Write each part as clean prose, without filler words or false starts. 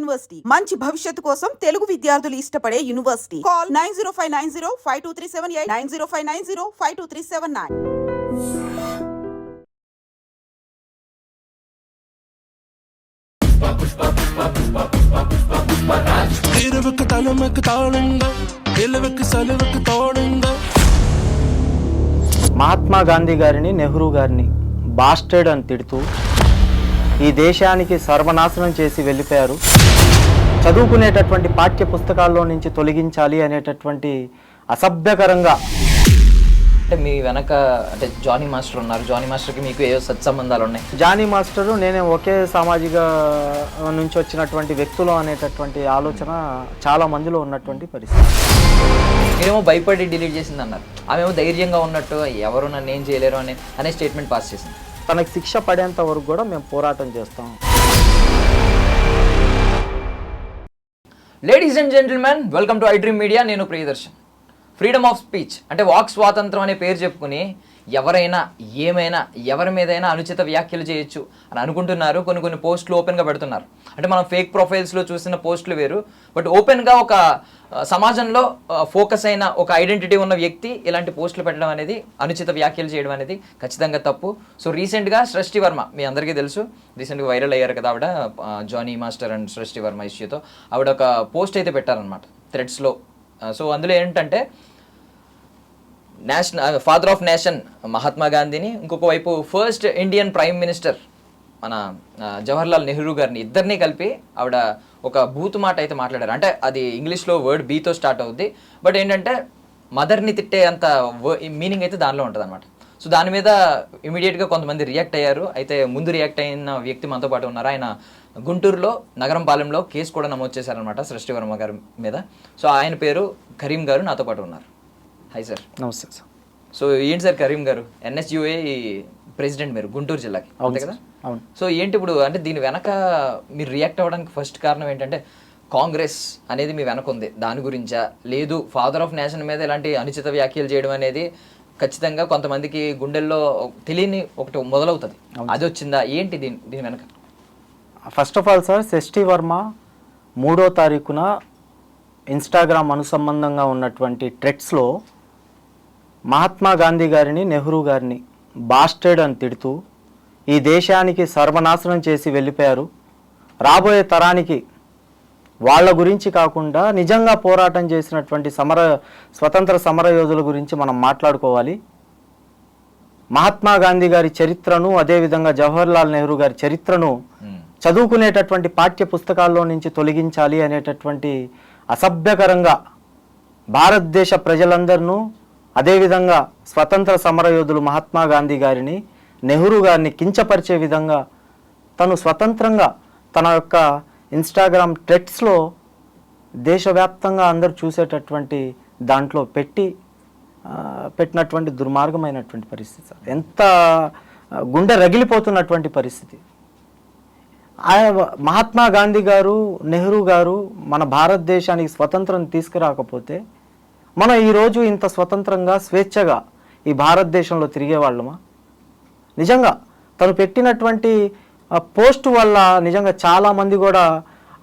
University మంచి భవిష్యత్తు కోసం తెలుగు విద్యార్థులు ఇష్టపడే యూనివర్సిటీ. కాల్ 9059052378 9059052379. మహాత్మా గాంధీ గారిని, నెహ్రూ గారిని బాస్టర్డ్ అని తిడుతూ ఈ దేశానికి సర్వనాశనం చేసి వెళ్ళిపోయారు, చదువుకునేటటువంటి పాఠ్య పుస్తకాల్లో నుంచి తొలగించాలి అనేటటువంటి అసభ్యకరంగా. అంటే మీ వెనక అంటే జానీ మాస్టర్ ఉన్నారు, జానీ మాస్టర్కి మీకు ఏ సత్సంబంధాలు ఉన్నాయి? జానీ మాస్టరు నేనే ఒకే సామాజిక నుంచి వచ్చినటువంటి వ్యక్తులు అనేటటువంటి ఆలోచన చాలా మందిలో ఉన్నటువంటి పరిస్థితి. మీరేమో భయపడి డిలీట్ చేసింది అన్నారు, ఆమెమో ధైర్యంగా ఉన్నట్టు ఎవరు నన్ను ఏం చేయలేరు అనే స్టేట్మెంట్ పాస్ చేసింది. తనకు శిక్ష పడేంత వరకు కూడా మేము పోరాటం చేస్తాం. Ladies and gentlemen, welcome to I Dream Media. నేను ప్రియదర్శన్. ఫ్రీడమ్ ఆఫ్ స్పీచ్ అంటే వాక్ స్వాతంత్రం అనే పేరు చెప్పుకుని ఎవరైనా ఏమైనా ఎవరి మీదైనా అనుచిత వ్యాఖ్యలు చేయొచ్చు అని అనుకుంటున్నారు. కొన్ని పోస్టులు ఓపెన్గా పెడుతున్నారు. అంటే మనం ఫేక్ ప్రొఫైల్స్లో చూసిన పోస్టులు వేరు, బట్ ఓపెన్గా ఒక సమాజంలో ఫోకస్ అయిన ఒక ఐడెంటిటీ ఉన్న వ్యక్తి ఇలాంటి పోస్టులు పెట్టడం అనేది, అనుచిత వ్యాఖ్యలు చేయడం అనేది ఖచ్చితంగా తప్పు. సో రీసెంట్గా సృష్టి వర్మ, మీ అందరికీ తెలుసు, రీసెంట్గా వైరల్ అయ్యారు కదా ఆవిడ, జానీ మాస్టర్ అండ్ సృష్టి వర్మ ఇష్యూతో ఆవిడ ఒక పోస్ట్ అయితే పెట్టారనమాట థ్రెడ్స్లో. సో అందులో ఏంటంటే ఫాదర్ ఆఫ్ నేషన్ మహాత్మా గాంధీని, ఇంకొక వైపు ఫస్ట్ ఇండియన్ ప్రైమ్ మినిస్టర్ మన జవహర్లాల్ నెహ్రూ గారిని, ఇద్దరినీ కలిపి ఆవిడ ఒక బూతు మాట అయితే మాట్లాడారు. అంటే అది ఇంగ్లీష్లో వర్డ్ బీతో స్టార్ట్ అవుద్ది, బట్ ఏంటంటే మదర్ని తిట్టే అంత మీనింగ్ అయితే దానిలో ఉంటుంది అనమాట. సో దాని మీద ఇమీడియట్గా కొంతమంది రియాక్ట్ అయ్యారు. అయితే ముందు రియాక్ట్ అయిన వ్యక్తి మనతో పాటు ఉన్నారు. ఆయన గుంటూరులో నగరంపాలెంలో కేసు కూడా నమోదు చేశారనమాట సృష్టి వర్మ గారి మీద. సో ఆయన పేరు కరీం గారు నాతో పాటు ఉన్నారు. Hi sir. నమస్తే సార్. సో ఏంటి సార్ కరీం గారు, ఎన్ఎస్యుఏ ప్రెసిడెంట్ మీరు గుంటూరు జిల్లాకి, అంతే కదా? అవును. సో ఏంటి ఇప్పుడు అంటే దీని వెనక మీరు రియాక్ట్ అవ్వడానికి ఫస్ట్ కారణం ఏంటంటే కాంగ్రెస్ అనేది మీ వెనక ఉంది, దాని గురించా? లేదు ఫాదర్ ఆఫ్ నేషన్ మీద ఇలాంటి అనుచిత వ్యాఖ్యలు చేయడం అనేది ఖచ్చితంగా కొంతమందికి గుండెల్లో తెలియని ఒకటి మొదలవుతుంది, అది వచ్చిందా? ఏంటి దీని వెనక? ఫస్ట్ ఆఫ్ ఆల్ సార్, సృష్టి వర్మ 3వ తారీఖున ఇన్స్టాగ్రామ్ అనుసంబంధంగా ఉన్నటువంటి ట్రెడ్స్లో మహాత్మా గాంధీ గారిని, నెహ్రూ గారిని బాస్టర్డ్ అని తిడుతూ ఈ దేశానికి సర్వనాశనం చేసి వెళ్ళిపోయారు, రాబోయే తరానికి వాళ్ళ గురించి కాకుండా నిజంగా పోరాటం చేసినటువంటి స్వతంత్ర సమరయోధుల గురించి మనం మాట్లాడుకోవాలి. మహాత్మా గాంధీ గారి చరిత్రను, అదేవిధంగా జవహర్లాల్ నెహ్రూ గారి చరిత్రను చదువుకునేటటువంటి పాఠ్య పుస్తకాల్లో నుంచి తొలగించాలి అనేటటువంటి అసభ్యకరంగా భారతదేశ ప్రజలందరినూ, అదేవిధంగా స్వతంత్ర సమరయోధులు మహాత్మా గాంధీ గారిని, నెహ్రూ గారిని కించపరిచే విధంగా తను స్వతంత్రంగా తన యొక్క ఇన్స్టాగ్రామ్ ట్రెడ్స్లో దేశవ్యాప్తంగా అందరూ చూసేటటువంటి దాంట్లో పెట్టినటువంటి దుర్మార్గమైనటువంటి పరిస్థితి సార్. ఎంత గుండె రగిలిపోతున్నటువంటి పరిస్థితి. మహాత్మా గాంధీ గారు, నెహ్రూ గారు మన భారతదేశానికి స్వతంత్రం తీసుకురాకపోతే మనం ఈరోజు ఇంత స్వతంత్రంగా స్వేచ్ఛగా ఈ భారతదేశంలో తిరిగే వాళ్ళమా? నిజంగా తను పెట్టినటువంటి పోస్టు వల్ల నిజంగా చాలామంది కూడా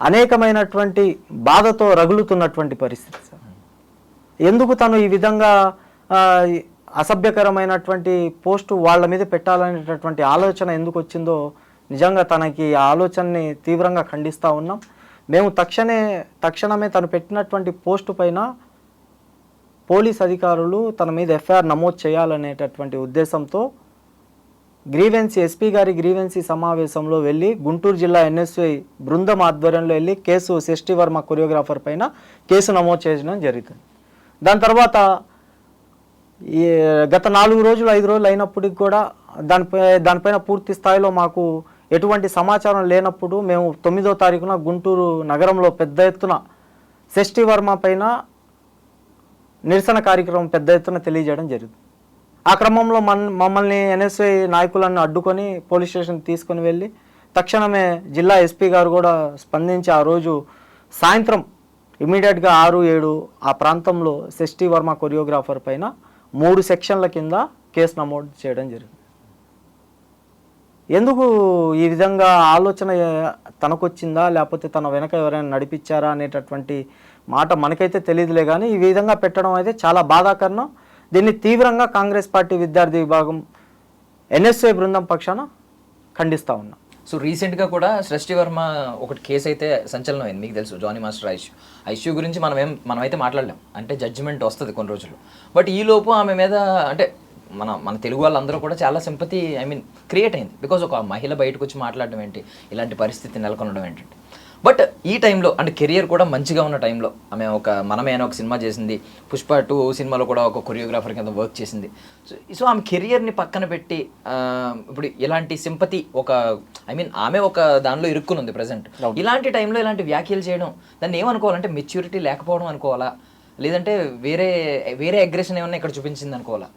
అనేకమైనటువంటి బాధతో రగులుతున్నటువంటి పరిస్థితి సార్. ఎందుకు తను ఈ విధంగా అసభ్యకరమైనటువంటి పోస్టు వాళ్ళ మీద పెట్టాలనేటటువంటి ఆలోచన ఎందుకు వచ్చిందో నిజంగా తనకి ఆ ఆలోచనని తీవ్రంగా ఖండిస్తూ ఉన్నాం. మేము తక్షణమే తను పెట్టినటువంటి పోస్టు పైన పోలీస్ అధికారులు తన మీద ఎఫ్ఐఆర్ నమోదు చేయాలనేటటువంటి ఉద్దేశంతో ఎస్పీ గారి గ్రీవెన్సీ సమావేశంలో వెళ్ళి గుంటూరు జిల్లా ఎన్ఎస్ఐ బృందం ఆధ్వర్యంలో వెళ్ళి సృష్టి వర్మ కొరియోగ్రాఫర్ పైన కేసు నమోదు చేయడం జరుగుతుంది. దాని తర్వాత గత 4 రోజులు 5 రోజులు అయినప్పటికి కూడా దానిపైన పూర్తి స్థాయిలో మాకు ఎటువంటి సమాచారం లేనప్పుడు మేము 9వ తారీఖున గుంటూరు నగరంలో పెద్ద ఎత్తున సృష్టి వర్మ పైన నిరసన కార్యక్రమం పెద్ద ఎత్తున తెలియజేయడం జరిగింది. ఆ క్రమంలో మమ్మల్ని ఎన్ఎస్ఐ నాయకులను అడ్డుకొని పోలీస్ స్టేషన్ తీసుకొని వెళ్ళి తక్షణమే జిల్లా ఎస్పీ గారు కూడా స్పందించి ఆ రోజు సాయంత్రం ఇమీడియట్గా 6-7 ఆ ప్రాంతంలో సృష్టి వర్మ కొరియోగ్రాఫర్ పైన 3 సెక్షన్ల కింద కేసు నమోదు చేయడం జరిగింది. ఎందుకు ఈ విధంగా ఆలోచన తనకొచ్చిందా, లేకపోతే తన వెనక ఎవరైనా నడిపించారా అనేటటువంటి మాట మనకైతే తెలియదులే. కానీ ఈ విధంగా పెట్టడం అయితే చాలా బాధాకరం. దీన్ని తీవ్రంగా కాంగ్రెస్ పార్టీ విద్యార్థి విభాగం ఎన్ఎస్ఏ బృందం పక్షాన ఖండిస్తూ ఉన్నాం. సో రీసెంట్గా కూడా సృష్టి వర్మ ఒకటి కేసు అయితే సంచలనం అయింది, మీకు తెలుసు, జానీ మాస్టర్ ఐష్యూ గురించి మనమైతే మాట్లాడలేం, అంటే జడ్జిమెంట్ వస్తుంది కొన్ని రోజులు. బట్ ఈ లోపు ఆమె మీద అంటే మన తెలుగు వాళ్ళందరూ కూడా చాలా సింపతి క్రియేట్ అయింది. బికాజ్ ఒక మహిళ బయటకు వచ్చి మాట్లాడడం ఏంటి, ఇలాంటి పరిస్థితి నెలకొనడం ఏంటంటే. బట్ ఈ టైంలో అంటే కెరియర్ కూడా మంచిగా ఉన్న టైంలో ఆమె మనమే ఒక సినిమా చేసింది, పుష్ప 2 సినిమాలో కూడా ఒక కొరియోగ్రాఫర్ కింద వర్క్ చేసింది. సో ఆమె కెరియర్ని పక్కన పెట్టి ఇప్పుడు ఇలాంటి సింపతి ఆమె ఒక దానిలో ఇరుక్కుని ఉంది ప్రజెంట్. ఇలాంటి టైంలో ఇలాంటి వ్యాఖ్యలు చేయడం దాన్ని ఏమనుకోవాలంటే మెచ్యూరిటీ లేకపోవడం అనుకోవాలా, లేదంటే వేరే అగ్రెషన్ ఏమన్నా ఇక్కడ చూపించింది అనుకోవాలా?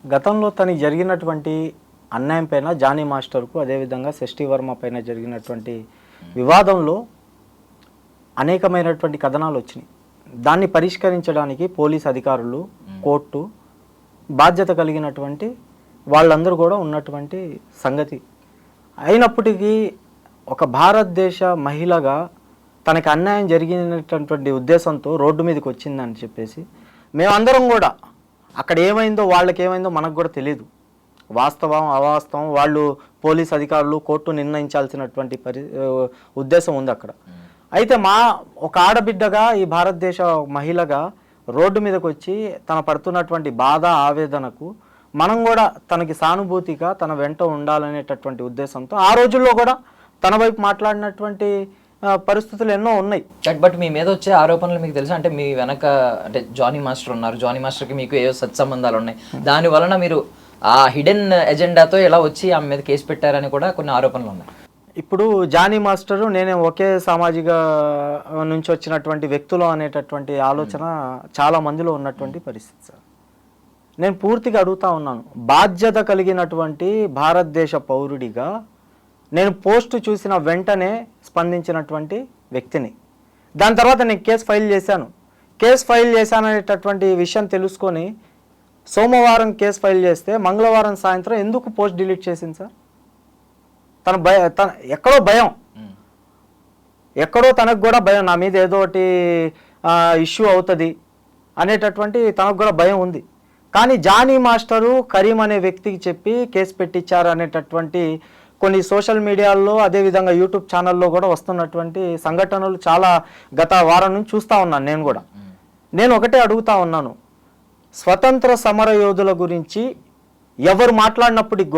గతంలో తనకి జరిగినటువంటి అన్యాయం పైన జానీ మాస్టర్కు, అదేవిధంగా సృష్టి వర్మ పైన జరిగినటువంటి వివాదంలో అనేకమైనటువంటి కథనాలు వచ్చినాయి. దాన్ని పరిష్కరించడానికి పోలీస్ అధికారులు, కోర్టు, బాధ్యత కలిగినటువంటి వాళ్ళందరూ కూడా ఉన్నటువంటి సంగతి. అయినప్పటికీ ఒక భారతదేశ మహిళగా తనకి అన్యాయం జరిగినటువంటి ఉద్దేశంతో రోడ్డు మీదకి వచ్చిందని చెప్పేసి మేమందరం కూడా అక్కడ ఏమైందో వాళ్ళకి ఏమైందో మనకు కూడా తెలియదు. వాస్తవం అవాస్తవం వాళ్ళు పోలీస్ అధికారులు, కోర్టు నిర్ణయించాల్సినటువంటి ఉద్దేశం ఉంది అక్కడ. అయితే ఒక ఆడబిడ్డగా, ఈ భారతదేశ మహిళగా రోడ్డు మీదకి వచ్చి తన పడుతున్నటువంటి బాధ, ఆవేదనకు మనం కూడా తనకి సానుభూతిగా తన వెంట ఉండాలనేటటువంటి ఉద్దేశంతో ఆ రోజుల్లో కూడా తన వైపు మాట్లాడినటువంటి పరిస్థితులు ఎన్నో ఉన్నాయి. బట్ మీ మీద వచ్చే ఆరోపణలు మీకు తెలుసా? అంటే మీ వెనక అంటే జానీ మాస్టర్ ఉన్నారు, జానీ మాస్టర్కి మీకు ఏవో సత్సంబంధాలు ఉన్నాయి, దాని వలన మీరు ఆ హిడెన్ ఎజెండాతో ఎలా వచ్చి ఆమె మీద కేసు పెట్టారని కూడా కొన్ని ఆరోపణలు ఉన్నాయి. ఇప్పుడు జానీ మాస్టరు నేను ఒకే సామాజిక నుంచి వచ్చినటువంటి వ్యక్తులు అనేటటువంటి ఆలోచన చాలా మందిలో ఉన్నటువంటి పరిస్థితి సార్. నేను పూర్తిగా అడుగుతా ఉన్నాను, బాధ్యత కలిగినటువంటి భారతదేశ పౌరుడిగా నేను పోస్టు చూసిన వెంటనే స్పందించినటువంటి వ్యక్తిని. దాని తర్వాత నేను కేసు ఫైల్ చేశాననేటటువంటి విషయం తెలుసుకొని సోమవారం కేసు ఫైల్ చేస్తే మంగళవారం సాయంత్రం ఎందుకు పోస్ట్ డిలీట్ చేసింది సార్? తన ఎక్కడో తనకు కూడా భయం, నా మీద ఏదో ఒకటి ఇష్యూ అవుతుంది అనేటటువంటి తనకు కూడా భయం ఉంది. కానీ జానీ మాస్టరు కరీం అనే వ్యక్తికి చెప్పి కేసు పెట్టించారు అనేటటువంటి కొన్ని సోషల్ మీడియాల్లో, అదేవిధంగా యూట్యూబ్ ఛానల్లో కూడా వస్తున్నటువంటి సంఘటనలు చాలా గత వారం నుంచి చూస్తూ ఉన్నాను. నేను ఒకటే అడుగుతా ఉన్నాను, స్వతంత్ర సమర యోధుల గురించి ఎవరు మాట్లాడినప్పటికి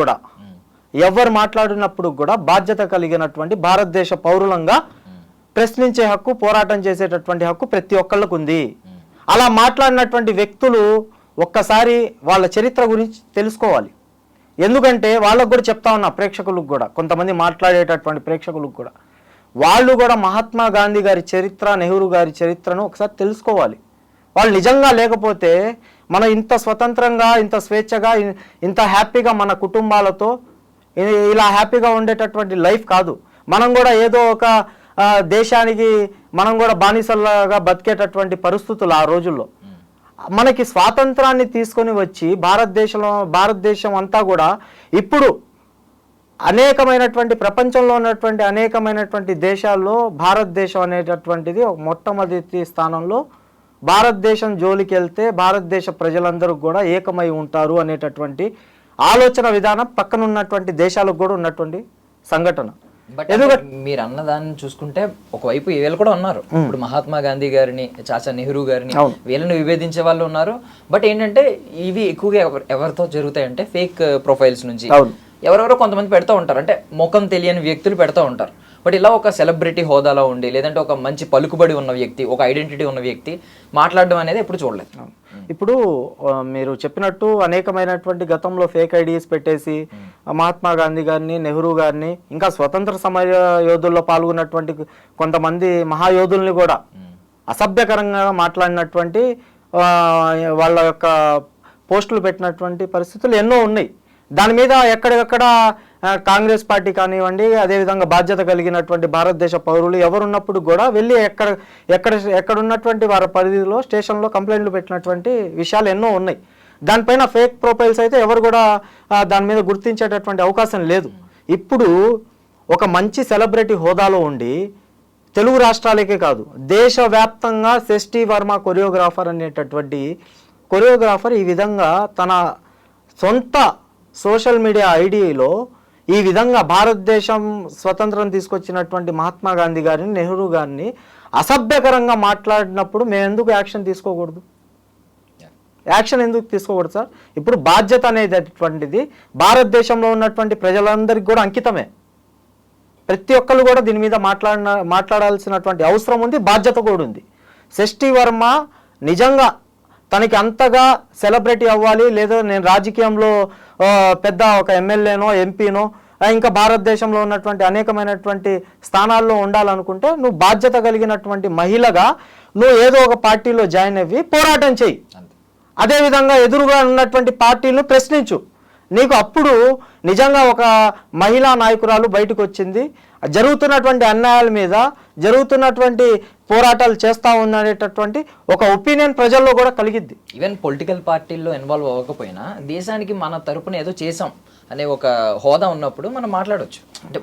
కూడా బాధ్యత కలిగినటువంటి భారతదేశ పౌరులంగా ప్రశ్నించే హక్కు, పోరాటం చేసేటటువంటి హక్కు ప్రతి ఒక్కళ్ళకు ఉంది. అలా మాట్లాడినటువంటి వ్యక్తులు ఒక్కసారి వాళ్ళ చరిత్ర గురించి తెలుసుకోవాలి. ఎందుకంటే వాళ్ళకు కూడా చెప్తా ఉన్నా, ప్రేక్షకులకు కూడా, కొంతమంది మాట్లాడేటటువంటి ప్రేక్షకులకు కూడా, వాళ్ళు కూడా మహాత్మా గాంధీ గారి చరిత్ర, నెహ్రూ గారి చరిత్రను ఒకసారి తెలుసుకోవాలి. వాళ్ళు నిజంగా లేకపోతే మనం ఇంత స్వతంత్రంగా, ఇంత స్వేచ్ఛగా, ఇంత హ్యాపీగా మన కుటుంబాలతో ఇలా హ్యాపీగా ఉండేటటువంటి లైఫ్ కాదు. మనం కూడా ఏదో ఒక దేశానికి మనం కూడా బానిసలాగా బతికేటటువంటి పరిస్థితులు ఆ రోజుల్లో. మనకి స్వాతంత్రాన్ని తీసుకొని వచ్చి భారతదేశం అంతా కూడా ఇప్పుడు అనేకమైనటువంటి ప్రపంచంలో ఉన్నటువంటి అనేకమైనటువంటి దేశాల్లో భారతదేశం అనేటటువంటిది మొట్టమొదటి స్థానంలో. భారతదేశం జోలికి వెళ్తే భారతదేశ ప్రజలందరూ కూడా ఏకమై ఉంటారు అనేటటువంటి ఆలోచన విధానం పక్కన ఉన్నటువంటి దేశాలకు కూడా ఉన్నటువంటి సంఘటన. ఎందుకంటే మీరు అన్నదాన్ని చూసుకుంటే ఒకవైపు వీళ్ళు కూడా ఉన్నారు. ఇప్పుడు మహాత్మా గాంధీ గారిని, చాచా నెహ్రూ గారిని, వీళ్ళని విభేదించే వాళ్ళు ఉన్నారు. బట్ ఏంటంటే ఇవి ఎక్కువగా ఎవరితో జరుగుతాయంటే ఫేక్ ప్రొఫైల్స్ నుంచి ఎవరెవరో కొంతమంది పెడతా ఉంటారు, అంటే ముఖం తెలియని వ్యక్తులు పెడతా ఉంటారు. బట్ ఇలా ఒక సెలబ్రిటీ హోదాలో ఉండి, లేదంటే ఒక మంచి పలుకుబడి ఉన్న వ్యక్తి, ఒక ఐడెంటిటీ ఉన్న వ్యక్తి మాట్లాడడం అనేది ఎప్పుడు చూడలేదు. ఇప్పుడు మీరు చెప్పినట్టు అనేకమైనటువంటి గతంలో ఫేక్ ఐడీస్ పెట్టేసి మహాత్మా గాంధీ గారిని, నెహ్రూ గారిని, ఇంకా స్వతంత్ర సమర యోధుల్లో పాల్గొన్నటువంటి కొంతమంది మహాయోధుల్ని కూడా అసభ్యకరంగా మాట్లాడినటువంటి వాళ్ళ యొక్క పోస్టులు పెట్టినటువంటి పరిస్థితులు ఎన్నో ఉన్నాయి. దాని మీద ఎక్కడికక్కడ కాంగ్రెస్ పార్టీ కానివ్వండి, అదేవిధంగా బాధ్యత కలిగినటువంటి భారతదేశ పౌరులు ఎవరున్నప్పుడు కూడా వెళ్ళి ఎక్కడ ఉన్నటువంటి వారి పరిధిలో స్టేషన్లో కంప్లైంట్లు పెట్టినటువంటి విషయాలు ఎన్నో ఉన్నాయి. దానిపైన ఫేక్ ప్రొఫైల్స్ అయితే ఎవరు కూడా దాని మీద గుర్తించేటటువంటి అవకాశం లేదు. ఇప్పుడు ఒక మంచి సెలబ్రిటీ హోదాలో ఉండి తెలుగు రాష్ట్రాలకే కాదు దేశవ్యాప్తంగా శెట్టి వర్మ కొరియోగ్రాఫర్ అనేటటువంటి కొరియోగ్రాఫర్ ఈ విధంగా తన సొంత సోషల్ మీడియా ఐడిలో ఈ విధంగా భారతదేశం స్వతంత్రం తీసుకొచ్చినటువంటి మహాత్మా గాంధీ గారిని, నెహ్రూ గారిని అసభ్యకరంగా మాట్లాడినప్పుడు మేము ఎందుకు యాక్షన్ తీసుకోకూడదు? యాక్షన్ ఎందుకు తీసుకోకూడదు సార్? ఇప్పుడు బాధ్యత అనేటటువంటిది భారతదేశంలో ఉన్నటువంటి ప్రజలందరికీ కూడా అంకితమే. ప్రతి ఒక్కరు కూడా దీని మీద మాట్లాడాల్సినటువంటి అవసరం ఉంది, బాధ్యత కూడా ఉంది. శెట్టి వర్మ నిజంగా తనకి అంతగా సెలబ్రిటీ అవ్వాలి, లేదా నేను రాజకీయంలో పెద్ద ఒక ఎమ్మెల్యేనో ఎంపీనో ఇంకా భారతదేశంలో ఉన్నటువంటి అనేకమైనటువంటి స్థానాల్లో ఉండాలనుకుంటే నువ్వు బాధ్యత కలిగినటువంటి మహిళగా నువ్వు ఏదో ఒక పార్టీలో జాయిన్ అయ్యి పోరాటం చెయ్యి. అదేవిధంగా ఎదురుగా ఉన్నటువంటి పార్టీలను ప్రశ్నించు. నీకు అప్పుడు నిజంగా ఒక మహిళా నాయకురాలు బయటకు వచ్చింది, జరుగుతున్నటువంటి అన్యాయాల మీద జరుగుతున్నటువంటి పోరాటాలు చేస్తూ ఉందనేటటువంటి ఒక ఒపీనియన్ ప్రజల్లో కూడా కలిగిద్ది. ఈవెన్ పొలిటికల్ పార్టీల్లో ఇన్వాల్వ్ అవ్వకపోయినా దేశానికి మన తరపున ఏదో చేసాం అనే ఒక హోదా ఉన్నప్పుడు మనం మాట్లాడవచ్చు. అంటే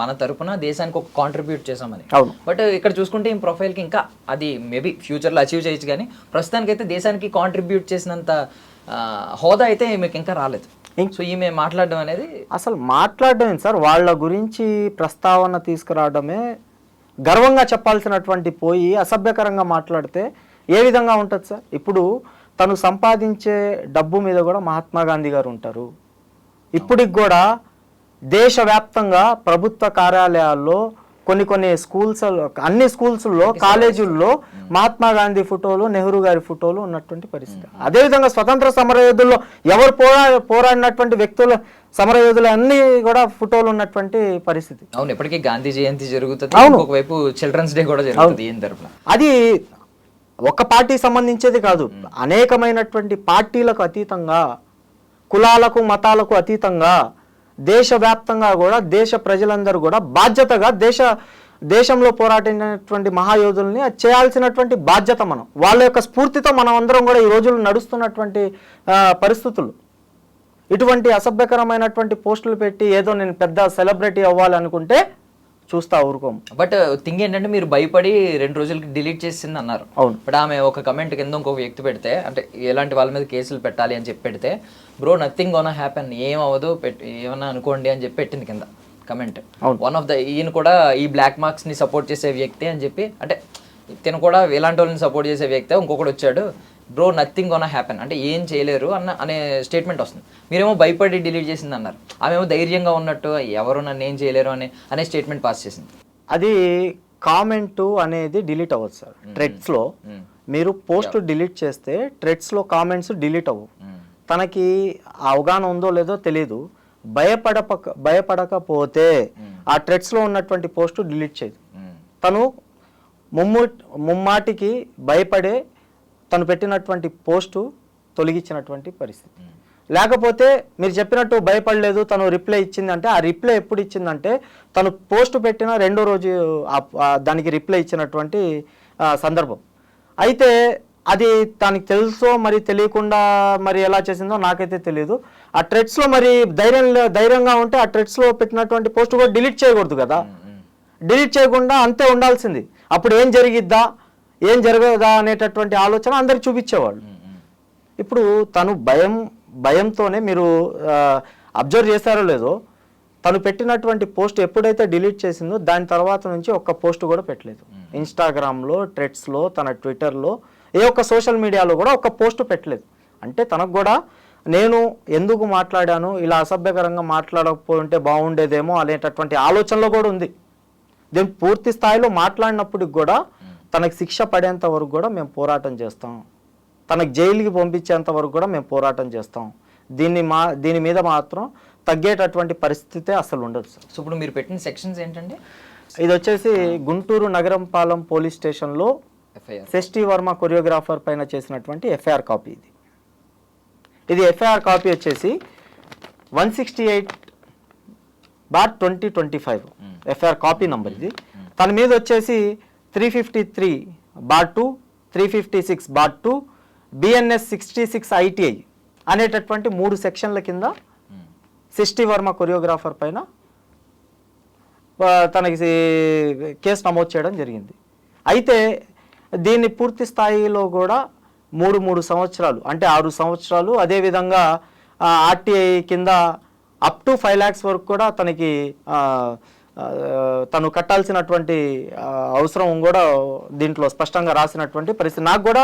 మన తరపున దేశానికి ఒక కాంట్రిబ్యూట్ చేసామని. బట్ ఇక్కడ చూసుకుంటే ఈ ప్రొఫైల్కి ఇంకా అది మేబీ ఫ్యూచర్లో అచీవ్ చేయొచ్చు, కానీ ప్రస్తుతానికైతే దేశానికి కాంట్రిబ్యూట్ చేసినంత హోదా అయితే మీకు ఇంకా రాలేదు. సో ఈమె మాట్లాడడం అనేది అసలు మాట్లాడడం సార్, వాళ్ళ గురించి ప్రస్తావన తీసుకురావడమే గర్వంగా చెప్పాల్సినటువంటి పోయి అసభ్యకరంగా మాట్లాడితే ఏ విధంగా ఉంటుంది సార్? ఇప్పుడు తను సంపాదించే డబ్బు మీద కూడా మహాత్మా గాంధీ గారు ఉంటారు. ఇప్పటికి కూడా దేశవ్యాప్తంగా ప్రభుత్వ కార్యాలయాల్లో కొన్ని స్కూల్స్, అన్ని స్కూల్స్లో కాలేజీల్లో మహాత్మా గాంధీ ఫోటోలు, నెహ్రూ గారి ఫోటోలు ఉన్నటువంటి పరిస్థితి. అదేవిధంగా స్వతంత్ర సమరయోధుల్లో ఎవరు పోరాడినటువంటి వ్యక్తుల సమరయోధులు అన్ని కూడా ఫోటోలు ఉన్నటువంటి పరిస్థితి. అవును, ఇప్పటికీ గాంధీ జయంతి జరుగుతుంది, ఒకవైపు చిల్డ్రన్స్ డే కూడా జరుగుతుంది. ఏం తరపున అది ఒక పార్టీ సంబంధించేది కాదు, అనేకమైనటువంటి పార్టీలకు అతీతంగా, కులాలకు మతాలకు అతీతంగా దేశవ్యాప్తంగా కూడా దేశ ప్రజలందరూ కూడా బాధ్యతగా దేశంలో పోరాడినటువంటి మహాయోధుల్ని చేయాల్సినటువంటి బాధ్యత మనం. వాళ్ళ యొక్క స్ఫూర్తితో మనం అందరం కూడా ఈ రోజుల్లో నడుస్తున్నటువంటి పరిస్థితులు. ఇటువంటి అసభ్యకరమైనటువంటి పోస్టులు పెట్టి ఏదో నేను పెద్ద సెలబ్రిటీ అవ్వాలనుకుంటే చూస్తా ఊరుకోము. బట్ థింగ్ ఏంటంటే మీరు భయపడి 2 రోజులకి డిలీట్ చేసింది అన్నారు. అవును. బట్ ఆమె ఒక కమెంట్ కింద ఇంకొక వ్యక్తి పెడితే, అంటే ఎలాంటి వాళ్ళ మీద కేసులు పెట్టాలి అని చెప్పి పెడితే, బ్రో నథింగ్ గోనా హ్యాపెన్, ఏం అవ్వదు, ఏమన్నా అనుకోండి అని చెప్పి పెట్టింది కింద కమెంట్. వన్ ఆఫ్ ద ఈయన కూడా ఈ బ్లాక్ మార్క్స్ ని సపోర్ట్ చేసే వ్యక్తి అని చెప్పి, అంటే తిను కూడా ఇలాంటి వాళ్ళని సపోర్ట్ చేసే వ్యక్తి. ఇంకొకటి వచ్చాడు, బ్రో నథింగ్ గోనా హ్యాపెన్, అంటే ఏం చేయలేరు అనే స్టేట్మెంట్ వస్తుంది. మీరేమో భయపడి డిలీట్ చేసింది అన్నారు, ఆమెమో ధైర్యంగా ఉన్నట్టు ఎవరు నన్ను ఏం చేయలేరు అనే స్టేట్మెంట్ పాస్ చేసింది. అది కామెంట్ అనేది డిలీట్ అవ్వదు సార్. ట్రెడ్స్లో మీరు పోస్ట్ డిలీట్ చేస్తే ట్రెడ్స్లో కామెంట్స్ డిలీట్ అవ్వవు. తనకి అవగాహన ఉందో లేదో తెలియదు, భయపడకపోతే ఆ ట్రెడ్స్లో ఉన్నటువంటి పోస్ట్ డిలీట్ చేయదు. తను ముమ్మాటికి భయపడే తను పెట్టినటువంటి పోస్టు తొలగించినటువంటి పరిస్థితి. లేకపోతే మీరు చెప్పినట్టు భయపడలేదు, తను రిప్లై ఇచ్చిందంటే ఆ రిప్లై ఎప్పుడు ఇచ్చిందంటే తను పోస్ట్ పెట్టిన 2వ రోజు దానికి రిప్లై ఇచ్చినటువంటి సందర్భం. అయితే అది తనకి తెలుసో మరి తెలియకుండా మరి ఎలా చేసిందో నాకైతే తెలియదు. ఆ ట్రెడ్స్లో మరి ధైర్యంగా ఉంటే ఆ ట్రెడ్స్లో పెట్టినటువంటి పోస్ట్ కూడా డిలీట్ చేయకూడదు కదా. డిలీట్ చేయకుండా అంతే ఉండాల్సింది. అప్పుడు ఏం జరిగిద్దా ఏం జరగదా అనేటటువంటి ఆలోచన అందరికి చూపించేవాళ్ళు. ఇప్పుడు తను భయంతోనే మీరు అబ్జర్వ్ చేశారో లేదో, తను పెట్టినటువంటి పోస్ట్ ఎప్పుడైతే డిలీట్ చేసిందో దాని తర్వాత నుంచి ఒక్క పోస్ట్ కూడా పెట్టలేదు. ఇన్స్టాగ్రామ్లో, ట్రెడ్స్లో, తన ట్విట్టర్లో, ఏ ఒక్క సోషల్ మీడియాలో కూడా ఒక్క పోస్ట్ పెట్టలేదు. అంటే తనకు కూడా నేను ఎందుకు మాట్లాడాను, ఇలా అసభ్యకరంగా మాట్లాడకపోతే బాగుండేదేమో అనేటటువంటి ఆలోచనలో కూడా ఉంది. దీని పూర్తి స్థాయిలో మాట్లాడినప్పటికి కూడా తనకు శిక్ష పడేంత వరకు కూడా మేము పోరాటం చేస్తాం, తనకు జైలుకి పంపించేంత వరకు కూడా మేము పోరాటం చేస్తాం. దీని మీద మాత్రం తగ్గేటటువంటి పరిస్థితే అసలు ఉండదు సార్. సో ఇప్పుడు మీరు పెట్టిన సెక్షన్స్ ఏంటంటే, ఇది వచ్చేసి గుంటూరు నగరంపాలెం పోలీస్ స్టేషన్లో శెట్టి వర్మ కొరియోగ్రాఫర్ పైన చేసినటువంటి ఎఫ్ఐఆర్ కాపీ. ఇది ఎఫ్ఐఆర్ కాపీ వచ్చేసి 168/2025 ఎఫ్ఐఆర్ కాపీ నంబర్ ఇది. తన మీద వచ్చేసి 353/2, 356/2, BNS 66 ITI అనేటటువంటి 3 సెక్షన్ల కింద శెట్టి వర్మ కొరియోగ్రాఫర్ పైన తనకి కేసు నమోదు చేయడం జరిగింది. అయితే దీన్ని పూర్తి స్థాయిలో కూడా మూడు సంవత్సరాలు అంటే 6 సంవత్సరాలు, అదేవిధంగా ఆర్టీఐ కింద అప్ టు 5 lakhs వరకు కూడా తనకి తను కట్టాల్సినటువంటి అవసరం కూడా దీంట్లో స్పష్టంగా రాసినటువంటి పరిస్థితి. నాకు కూడా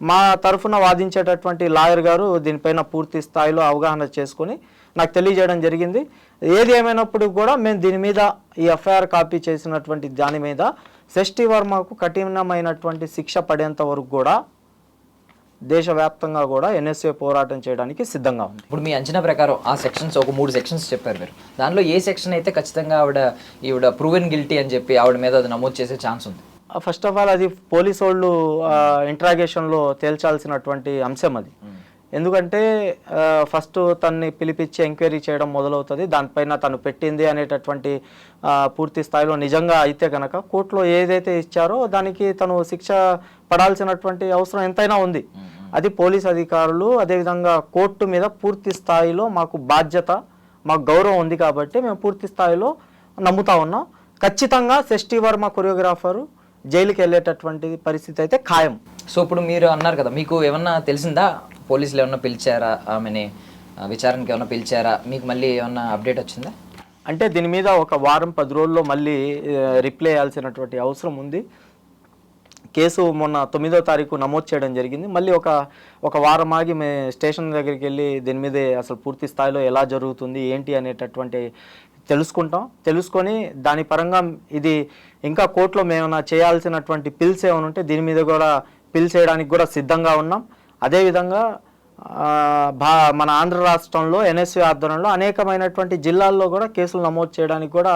మా తరఫున వాదించేటటువంటి లాయర్ గారు దీనిపైన పూర్తి స్థాయిలో అవగాహన చేసుకొని నాకు తెలియజేయడం జరిగింది. ఏది ఏమైనప్పుడు కూడా మేము దీని మీద ఈ ఎఫ్ఐఆర్ కాపీ చేసినటువంటి దాని మీద షష్ఠీ వర్మకు కఠినమైనటువంటి శిక్ష పడేంత వరకు కూడా దేశవ్యాప్తంగా కూడా ఎన్ఎస్ఏ పోరాటం చేయడానికి సిద్ధంగా ఉంది. ఇప్పుడు మీ అంచనా ప్రకారం ఆ సెక్షన్స్ ఒక 3 సెక్షన్స్ చెప్పారు మీరు. దానిలో ఏ సెక్షన్ అయితే ఖచ్చితంగా ఈవిడ ప్రూవెన్ గిల్టీ అని చెప్పి ఆవిడ మీద అది నమోదు చేసే ఛాన్స్ ఉంది? ఫస్ట్ ఆఫ్ ఆల్ అది పోలీసు వాళ్ళు ఇంట్రాగేషన్లో తేల్చాల్సినటువంటి అంశం అది. ఎందుకంటే ఫస్ట్ తనని పిలిపించి ఎంక్వైరీ చేయడం మొదలవుతుంది. దానిపైన తను పెట్టింది అనేటటువంటి పూర్తి స్థాయిలో నిజంగా అయితే కనుక కోర్టులో ఏదైతే ఇచ్చారో దానికి తను శిక్ష పడాల్సినటువంటి అవసరం ఎంతైనా ఉంది. అది పోలీస్ అధికారులు, అదేవిధంగా కోర్టు మీద పూర్తి స్థాయిలో మాకు బాధ్యత, మాకు గౌరవం ఉంది కాబట్టి మేము పూర్తి స్థాయిలో నమ్ముతా ఉన్నాం. ఖచ్చితంగా షష్ఠీ వర్మ కొరియోగ్రాఫరు జైలుకి వెళ్ళేటటువంటి పరిస్థితి అయితే ఖాయం. సో ఇప్పుడు మీరు అన్నారు కదా, మీకు ఏమన్నా తెలిసిందా? పోలీసులు ఏమన్నా పిలిచారా? ఆమెని విచారణకి ఏమన్నా పిలిచారా? మీకు మళ్ళీ ఏమన్నా అప్డేట్ వచ్చిందా? అంటే దీని మీద ఒక వారం 10 రోజుల్లో మళ్ళీ రిప్లై చేయాల్సినటువంటి అవసరం ఉంది. కేసు మొన్న 9వ తారీఖు నమోదు చేయడం జరిగింది. మళ్ళీ ఒక వారం ఆగి మేము స్టేషన్ దగ్గరికి వెళ్ళి దీని మీద అసలు పూర్తి స్థాయిలో ఎలా జరుగుతుంది ఏంటి అనేటటువంటి తెలుసుకొని దాని పరంగా ఇది ఇంకా కోర్టులో మేమన్నా చేయాల్సినటువంటి పిల్స్ ఏమైనా ఉంటే దీని మీద కూడా పిల్ చేయడానికి కూడా సిద్ధంగా ఉన్నాం. అదేవిధంగా మన ఆంధ్ర రాష్ట్రంలో ఎన్ఎస్ఏ ఆధ్వర్యంలో అనేకమైనటువంటి జిల్లాల్లో కూడా కేసులు నమోదు చేయడానికి కూడా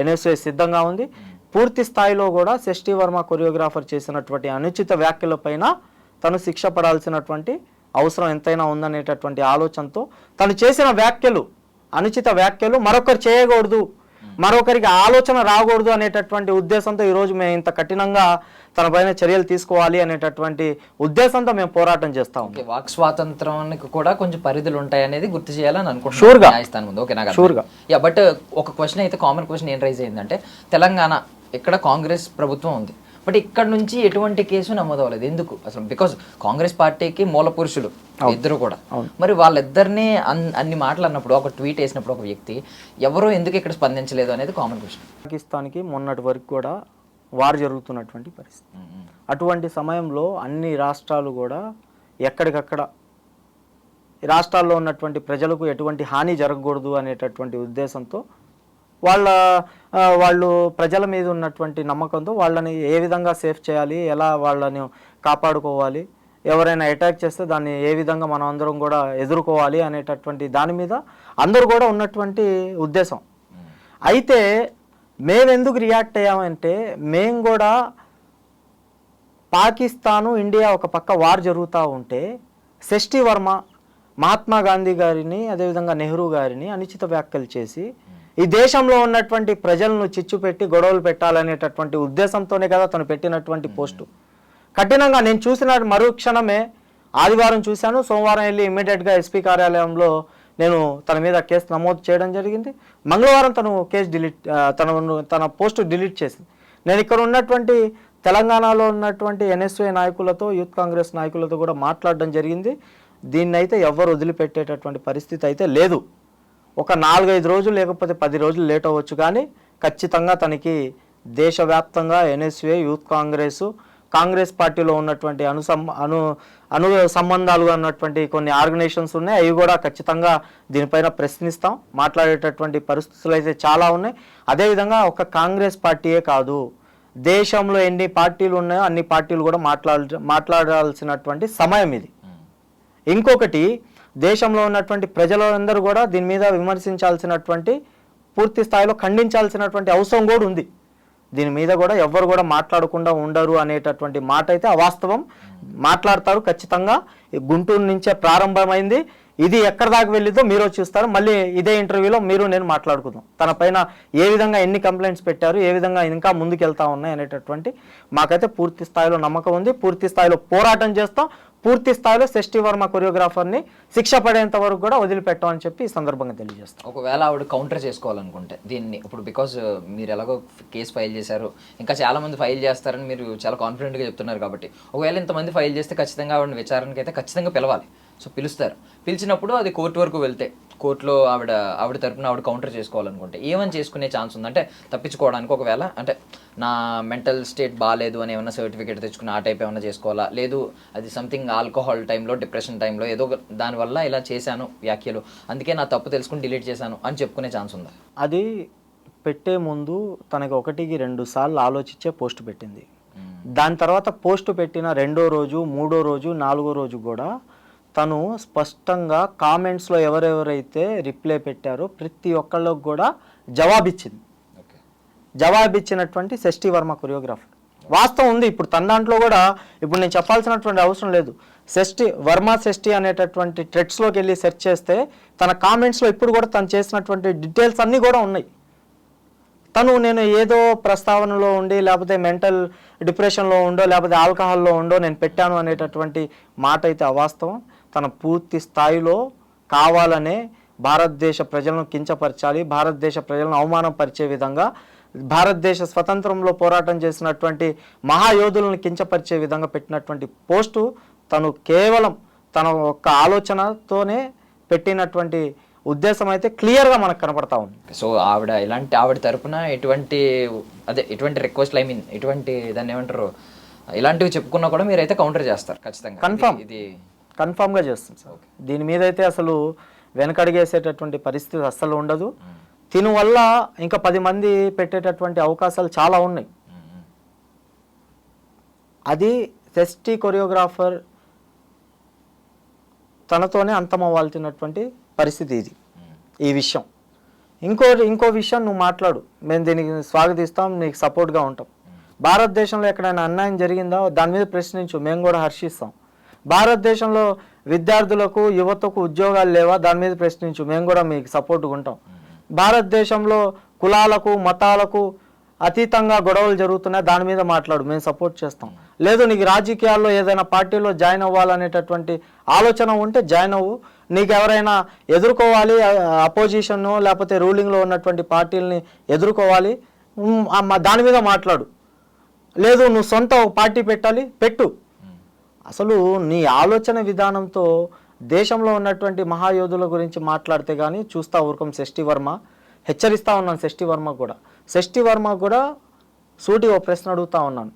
ఎన్ఎస్ఏ సిద్ధంగా ఉంది. పూర్తి స్థాయిలో కూడా షష్ఠీ వర్మ కొరియోగ్రాఫర్ చేసినటువంటి అనుచిత వ్యాఖ్యలపైన తను శిక్ష పడాల్సినటువంటి అవసరం ఎంతైనా ఉందనేటటువంటి ఆలోచనతో తను చేసిన అనుచిత వ్యాఖ్యలు మరొకరు చేయకూడదు, మరొకరికి ఆలోచన రాకూడదు అనేటటువంటి ఉద్దేశంతో ఈరోజు మేము ఇంత కఠినంగా తన పైన చర్యలు తీసుకోవాలి అనేటటువంటి ఉద్దేశంతో మేము పోరాటం చేస్తాం. వాక్ స్వాతంత్రానికి కూడా కొంచెం పరిధులు ఉంటాయి అనేది గుర్తు చేయాలని అనుకుంటున్నాను న్యాయస్థానం ముందు. ఓకే, నాకు షూర్గా. యా, బట్ ఒక క్వశ్చన్ అయితే కామన్ క్వశ్చన్ ఏం రైజ్ అయిందంటే, తెలంగాణ ఇక్కడ కాంగ్రెస్ ప్రభుత్వం ఉంది, బట్ ఇక్కడ నుంచి ఎటువంటి కేసు నమోదు అవ్వలేదు. ఎందుకు అసలు? బికాస్ కాంగ్రెస్ పార్టీకి మూల పురుషులు ఇద్దరు కూడా. మరి వాళ్ళిద్దరిని అన్ని మాటలు అన్నప్పుడు, ఒక ట్వీట్ వేసినప్పుడు ఒక వ్యక్తి ఎవరో ఎందుకు ఇక్కడ స్పందించలేదు అనేది కామన్ క్వశ్చన్. పాకిస్తాన్కి మొన్నటి వరకు కూడా వార్ జరుగుతున్నటువంటి పరిస్థితి. అటువంటి సమయంలో అన్ని రాష్ట్రాలు కూడా ఎక్కడికక్కడ రాష్ట్రాల్లో ఉన్నటువంటి ప్రజలకు ఎటువంటి హాని జరగకూడదు అనేటటువంటి ఉద్దేశంతో వాళ్ళు ప్రజల మీద ఉన్నటువంటి నమ్మకంతో వాళ్ళని ఏ విధంగా సేఫ్ చేయాలి, ఎలా వాళ్ళని కాపాడుకోవాలి, ఎవరైనా అటాక్ చేస్తే దాన్ని ఏ విధంగా మనం అందరం కూడా ఎదుర్కోవాలి అనేటటువంటి దాని మీద అందరూ కూడా ఉన్నటువంటి ఉద్దేశం. అయితే మేము ఎందుకు రియాక్ట్ అయ్యామంటే, మేము కూడా పాకిస్తాను ఇండియా ఒక పక్క వార్ జరుగుతూ ఉంటే షష్ఠీ వర్మ మహాత్మా గాంధీ గారిని, అదేవిధంగా నెహ్రూ గారిని అనుచిత వ్యాఖ్యలు చేసి ఈ దేశంలో ఉన్నటువంటి ప్రజలను చిచ్చు పెట్టి గొడవలు పెట్టాలనేటటువంటి ఉద్దేశంతోనే కదా తను పెట్టినటువంటి పోస్టు. కఠినంగా నేను చూసిన మరుక్షణమే ఆదివారం చూశాను, సోమవారం వెళ్ళి ఇమ్మీడియట్గా ఎస్పీ కార్యాలయంలో నేను తన మీద కేసు నమోదు చేయడం జరిగింది. మంగళవారం తను కేసు తన పోస్టు డిలీట్ చేసింది. నేను ఇక్కడ ఉన్నటువంటి తెలంగాణలో ఉన్నటువంటి ఎన్ఎస్ఏ నాయకులతో, యూత్ కాంగ్రెస్ నాయకులతో కూడా మాట్లాడడం జరిగింది. దీన్నైతే ఎవరు వదిలిపెట్టేటటువంటి పరిస్థితి అయితే లేదు. ఒక 4-5 రోజులు లేకపోతే 10 రోజులు లేట్ అవ్వచ్చు, కానీ ఖచ్చితంగా తనకి దేశవ్యాప్తంగా ఎన్ఎస్ఏ, యూత్ కాంగ్రెస్ పార్టీలో ఉన్నటువంటి అను సంబంధాలు అన్నటువంటి కొన్ని ఆర్గనైజేషన్స్ ఉన్నాయి. అవి కూడా ఖచ్చితంగా దీనిపైన ప్రశ్నిస్తాం. మాట్లాడేటటువంటి పరిస్థితులు అయితే చాలా ఉన్నాయి. అదేవిధంగా ఒక కాంగ్రెస్ పార్టీయే కాదు, దేశంలో ఎన్ని పార్టీలు ఉన్నాయో అన్ని పార్టీలు కూడా మాట్లాడాల్సినటువంటి సమయం ఇది. ఇంకొకటి, దేశంలో ఉన్నటువంటి ప్రజలందరూ కూడా దీని మీద విమర్శించాల్సినటువంటి, పూర్తి స్థాయిలో ఖండించాల్సినటువంటి అవసరం కూడా ఉంది. దీని మీద కూడా ఎవ్వరు కూడా మాట్లాడకుండా ఉండరు అనేటటువంటి మాట అయితే అవాస్తవం. మాట్లాడతారు ఖచ్చితంగా. గుంటూరు నుంచే ప్రారంభమైంది, ఇది ఎక్కడి దాకా వెళ్ళిందో మీరు చూస్తారు. మళ్ళీ ఇదే ఇంటర్వ్యూలో నేను మాట్లాడుకుందాం. తన పైన ఏ విధంగా ఎన్ని కంప్లైంట్స్ పెట్టారు, ఏ విధంగా ఇంకా ముందుకెళ్తా ఉన్నాయి అనేటటువంటి మాకైతే పూర్తి స్థాయిలో నమ్మకం ఉంది. పూర్తి స్థాయిలో పోరాటం చేస్తాం. పూర్తి స్థాయిలో షష్ఠి వర్మ కొరియోగ్రాఫర్ని శిక్ష పడేంత వరకు కూడా వదిలిపెట్టామని చెప్పి ఈ సందర్భంగా తెలియజేస్తాం. ఒకవేళ ఆవిడ కౌంటర్ చేసుకోవాలనుకుంటే దీన్ని ఇప్పుడు బికాజ్ మీరు ఎలాగో కేసు ఫైల్ చేశారు, ఇంకా చాలా మంది ఫైల్ చేస్తారని మీరు చాలా కాన్ఫిడెంట్గా చెప్తున్నారు కాబట్టి ఒకవేళ ఇంతమంది ఫైల్ చేస్తే ఖచ్చితంగా ఆవిడ విచారణకి అయితే ఖచ్చితంగా పిలవాలి. సో పిలుస్తారు, పిలిచినప్పుడు అది కోర్టు వరకు వెళ్తే కోర్టులో ఆవిడ తరపున ఆవిడ కౌంటర్ చేసుకోవాలనుకుంటే ఏమని చేసుకునే ఛాన్స్ ఉంది? అంటే తప్పించుకోవడానికి ఒకవేళ అంటే నా మెంటల్ స్టేట్ బాగాలేదు అని ఏమైనా సర్టిఫికేట్ తెచ్చుకుని ఆ టైప్ ఏమైనా చేసుకోవాలా, లేదు అది సంథింగ్ ఆల్కహాల్ టైంలో డిప్రెషన్ టైంలో ఏదో దానివల్ల ఇలా చేశాను వ్యాఖ్యలు, అందుకే నా తప్పు తెలుసుకుని డిలీట్ చేశాను అని చెప్పుకునే ఛాన్స్ ఉందా? అది పెట్టే ముందు తనకి 1-2 సార్లు ఆలోచించే పోస్ట్ పెట్టింది. దాని తర్వాత పోస్ట్ పెట్టిన 2వ రోజు 3వ రోజు 4వ రోజు కూడా తను స్పష్టంగా కామెంట్స్లో ఎవరెవరైతే రిప్లై పెట్టారో ప్రతి ఒక్కళ్ళకి కూడా జవాబిచ్చింది. జవాబిచ్చినటువంటి షష్ఠి వర్మ కొరియోగ్రాఫర్ వాస్తవం ఉంది. ఇప్పుడు తన దాంట్లో కూడా ఇప్పుడు నేను చెప్పాల్సినటువంటి అవసరం లేదు. వర్మ షష్ఠి అనేటటువంటి థ్రెడ్స్లోకి వెళ్ళి సెర్చ్ చేస్తే తన కామెంట్స్లో ఇప్పుడు కూడా తను చేసినటువంటి డీటెయిల్స్ అన్నీ కూడా ఉన్నాయి. నేను ఏదో ప్రస్తావనలో ఉండి లేకపోతే మెంటల్ డిప్రెషన్లో ఉండో లేకపోతే ఆల్కహాల్లో ఉండో నేను పెట్టాను అనేటటువంటి మాట అయితే అవాస్తవం. తన పూర్తి స్థాయిలో కావాలనే భారతదేశ ప్రజలను కించపరచాలి, భారతదేశ ప్రజలను అవమానపరిచే విధంగా, భారతదేశ స్వతంత్రంలో పోరాటం చేసినటువంటి మహాయోధులను కించపరిచే విధంగా పెట్టినటువంటి పోస్టు తను కేవలం తన ఒక్క ఆలోచనతోనే పెట్టినటువంటి ఉద్దేశం అయితే క్లియర్గా మనకు కనపడతా ఉంది. సో ఆవిడ తరపున ఎటువంటి రిక్వెస్ట్ ఎటువంటి దాన్ని ఏమంటారు ఇలాంటివి చెప్పుకున్నా కూడా మీరైతే కౌంటర్ చేస్తారు ఖచ్చితంగా? కన్ఫామ్గా చేస్తుంది సార్. దీని మీద అయితే అసలు వెనకడిగేసేటటువంటి పరిస్థితి అస్సలు ఉండదు. దీని వల్ల ఇంకా 10 మంది పెట్టేటటువంటి అవకాశాలు చాలా ఉన్నాయి. అది షష్ఠి కొరియోగ్రాఫర్ తనతోనే అంతమవ్వాల్సినటువంటి పరిస్థితి ఇది. ఈ విషయం ఇంకో విషయం నువ్వు మాట్లాడు, మేము దీనికి స్వాగతిస్తాం, నీకు సపోర్ట్గా ఉంటాం. భారతదేశంలో ఎక్కడైనా అన్యాయం జరిగిందా దాని మీద ప్రశ్నించు, మేము కూడా హర్షిస్తాం. భారతదేశంలో విద్యార్థులకు యువతకు ఉద్యోగాలు లేవా దాని మీద ప్రశ్నించు, మేము కూడా మీకు సపోర్ట్గా ఉంటాం. భారతదేశంలో కులాలకు మతాలకు అతీతంగా గొడవలు జరుగుతున్నాయి దాని మీద మాట్లాడు, మేము సపోర్ట్ చేస్తాం. లేదు నీకు రాజకీయాల్లో ఏదైనా పార్టీలో జాయిన్ అవ్వాలనేటటువంటి ఆలోచన ఉంటే జాయిన్ అవ్వు. నీకు ఎవరైనా ఎదుర్కోవాలి, అపోజిషన్ లేకపోతే రూలింగ్లో ఉన్నటువంటి పార్టీలని ఎదుర్కోవాలి, దాని మీద మాట్లాడు. లేదు నువ్వు సొంత పార్టీ పెట్టాలి, పెట్టు. అసలు నీ ఆలోచన విధానంతో దేశంలో ఉన్నటువంటి మహాయోధుల గురించి మాట్లాడితే కానీ చూస్తా ఊరుకం. షష్ఠి వర్మ హెచ్చరిస్తూ ఉన్నాను. షష్ఠి వర్మ కూడా సూటి ఓ ప్రశ్న అడుగుతూ ఉన్నాను.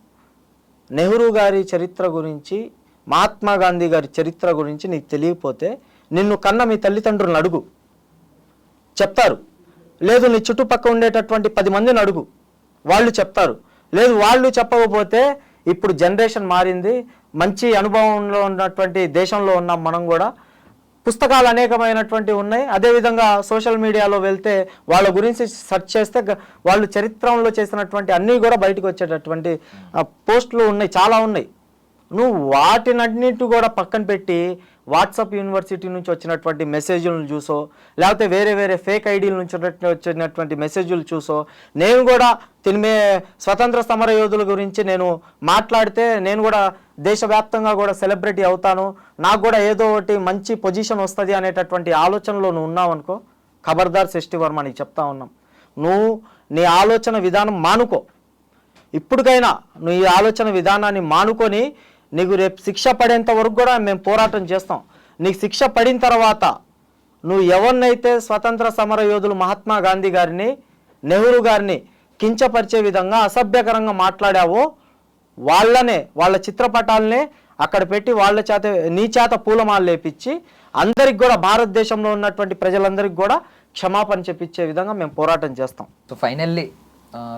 నెహ్రూ గారి చరిత్ర గురించి, మహాత్మా గాంధీ గారి చరిత్ర గురించి నీకు తెలియకపోతే నిన్ను కన్న మీ తల్లిదండ్రులను అడుగు, చెప్తారు. లేదు నీ చుట్టుపక్కల ఉండేటటువంటి 10 మందిని అడుగు, వాళ్ళు చెప్తారు. లేదు వాళ్ళు చెప్పకపోతే ఇప్పుడు జనరేషన్ మారింది, మంచి అనుభవంలో ఉన్నటువంటి దేశంలో ఉన్నాం మనం కూడా, పుస్తకాలు అనేకమైనటువంటి ఉన్నాయి. అదేవిధంగా సోషల్ మీడియాలో వెళ్తే వాళ్ళ గురించి సెర్చ్ చేస్తే వాళ్ళు చరిత్రలో చేసినటువంటి అన్నీ కూడా బయటకు వచ్చేటటువంటి పోస్టులు ఉన్నాయి, చాలా ఉన్నాయి. నువ్వు వాటినన్నిటి కూడా పక్కన పెట్టి వాట్సాప్ యూనివర్సిటీ నుంచి వచ్చినటువంటి మెసేజ్లను చూసో లేకపోతే వేరే ఫేక్ ఐడీల నుంచి వచ్చినటువంటి మెసేజ్లు చూసో నేను కూడా స్వతంత్ర సమర యోధుల గురించి నేను మాట్లాడితే నేను కూడా దేశవ్యాప్తంగా కూడా సెలబ్రిటీ అవుతాను, నాకు కూడా ఏదో ఒకటి మంచి పొజిషన్ వస్తుంది అనేటటువంటి ఆలోచనలో నువ్వు ఉన్నావు అనుకో, ఖబర్దార్ షష్ఠి వర్మ నీకు చెప్తా ఉన్నాం. నువ్వు నీ ఆలోచన విధానం మానుకో. ఇప్పటికైనా నువ్వు ఈ ఆలోచన విధానాన్ని మానుకొని నీకు రేపు శిక్ష పడేంత వరకు కూడా మేము పోరాటం చేస్తాం. నీకు శిక్ష పడిన తర్వాత నువ్వు ఎవరినైతే స్వతంత్ర సమర యోధులు మహాత్మా గాంధీ గారిని, నెహ్రూ గారిని కించపరిచే విధంగా అసభ్యకరంగా మాట్లాడావో వాళ్ళ చిత్రపటాలనే అక్కడ పెట్టి నీ చేత పూలమాలు లేపించి అందరికి కూడా భారతదేశంలో ఉన్నటువంటి ప్రజలందరికీ కూడా క్షమాపణ చెప్పించే విధంగా మేము పోరాటం చేస్తాం. సో ఫైనల్లీ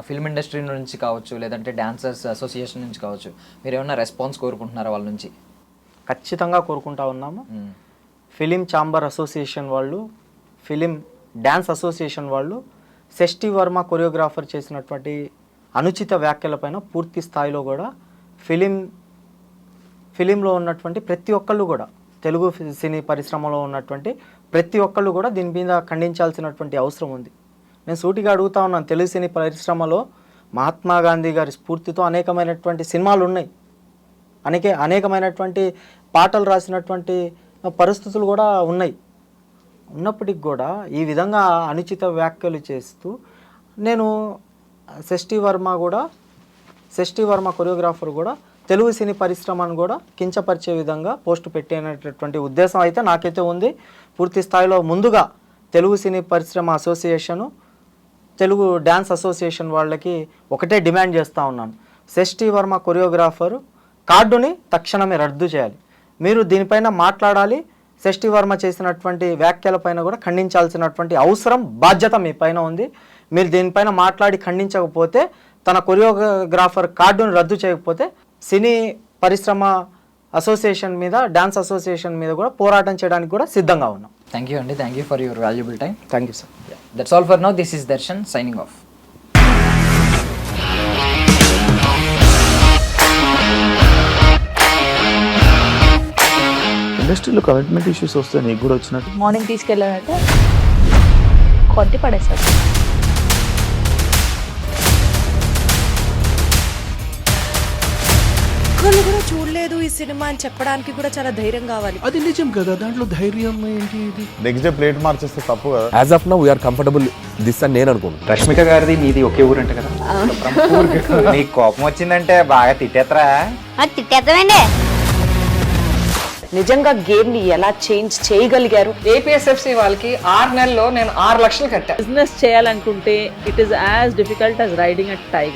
ఫిల్మ్ ఇండస్ట్రీ నుంచి కావచ్చు లేదంటే డాన్సర్స్ అసోసియేషన్ నుంచి కావచ్చు, మీరు ఏమైనా రెస్పాన్స్ కోరుకుంటున్నారా వాళ్ళ నుంచి? ఖచ్చితంగా కోరుకుంటా ఉన్నాము. ఫిలిం ఛాంబర్ అసోసియేషన్ వాళ్ళు, ఫిలిం డ్యాన్స్ అసోసియేషన్ వాళ్ళు షష్ఠి వర్మ కొరియోగ్రాఫర్ చేసినటువంటి అనుచిత వ్యాఖ్యలపైన పూర్తి స్థాయిలో కూడా ఫిలింలో ఉన్నటువంటి ప్రతి ఒక్కళ్ళు కూడా, తెలుగు సినీ పరిశ్రమలో ఉన్నటువంటి ప్రతి ఒక్కళ్ళు కూడా దీని మీద ఖండించాల్సినటువంటి అవసరం ఉంది. నేను సూటిగా అడుగుతా ఉన్నాను, తెలుగు సినీ పరిశ్రమలో మహాత్మా గాంధీ గారి స్ఫూర్తితో అనేకమైనటువంటి సినిమాలు ఉన్నాయి. అనేకమైనటువంటి పాటలు రాసినటువంటి పరిస్థితులు కూడా ఉన్నాయి. ఉన్నప్పటికి కూడా ఈ విధంగా అనుచిత వ్యాఖ్యలు చేస్తూ నేను షష్ఠీ వర్మ కొరియోగ్రాఫర్ కూడా తెలుగు సినీ పరిశ్రమను కూడా కించపరిచే విధంగా పోస్టు పెట్టేటటువంటి ఉద్దేశం అయితే నాకైతే ఉంది. పూర్తి స్థాయిలో ముందుగా తెలుగు సినీ పరిశ్రమ అసోసియేషను, తెలుగు డ్యాన్స్ అసోసియేషన్ వాళ్ళకి ఒకటే డిమాండ్ చేస్తూ ఉన్నాను. షష్ఠీ వర్మ కొరియోగ్రాఫరు కార్డుని తక్షణమే రద్దు చేయాలి. మీరు దీనిపైన మాట్లాడాలి. షష్ఠీ వర్మ చేసినటువంటి వ్యాఖ్యలపైన కూడా ఖండించాల్సినటువంటి అవసరం, బాధ్యత మీ పైన ఉంది. మీరు దీనిపైన మాట్లాడి ఖండించకపోతే, తన కొరియోగ్రాఫర్ కార్డును రద్దు చేయకపోతే సినీ పరిశ్రమ అసోసియేషన్ మీద, డ్యాన్స్ అసోసియేషన్ మీద కూడా పోరాటం చేయడానికి కూడా సిద్ధంగా ఉన్నాం. థ్యాంక్ యూ అండి, thank you for your valuable time. Thank you sir. That's all for now. This is Darshan signing off. ఇండస్ట్రీలో కమిట్మెంట్ ఇష్యూస్ వస్తే నీకు కూడా వచ్చినట్టు మార్నింగ్ తీసుకెళ్ళాడంటే కొట్టి పడేస్తాడు. ఒక్కళ్ళు కూడా చూడలేదు ఈ సినిమా అని చెప్పడానికి కూడా చాలా ధైర్యం కావాలి. అది నిజం కదా, దాంట్లో ధైర్యం ఏంటి? ఇది నెక్స్ట్ డే ప్లేట్ మార్చేస్తే తప్పు కదా. As of now we're comfortable this అని నేను అనుకుంటున్నాను. రష్మిక గారిది మీది ఒకే ఊరంట కదా? నీకు కోపం వచ్చిందంటే బాగా తిట్టేత్తరా? తిట్టేద్దామండి. నిజంగా గేమ్ ని ఎలా చేంజ్ చేయగలిగారు? ఏపీఎస్ఎఫ్సి వాళ్ళకి 6 నెలల్లో నేను 6 లక్షలు కట్టా. బిజినెస్ చేయాలనుకుంటే it is as difficult as riding a tiger.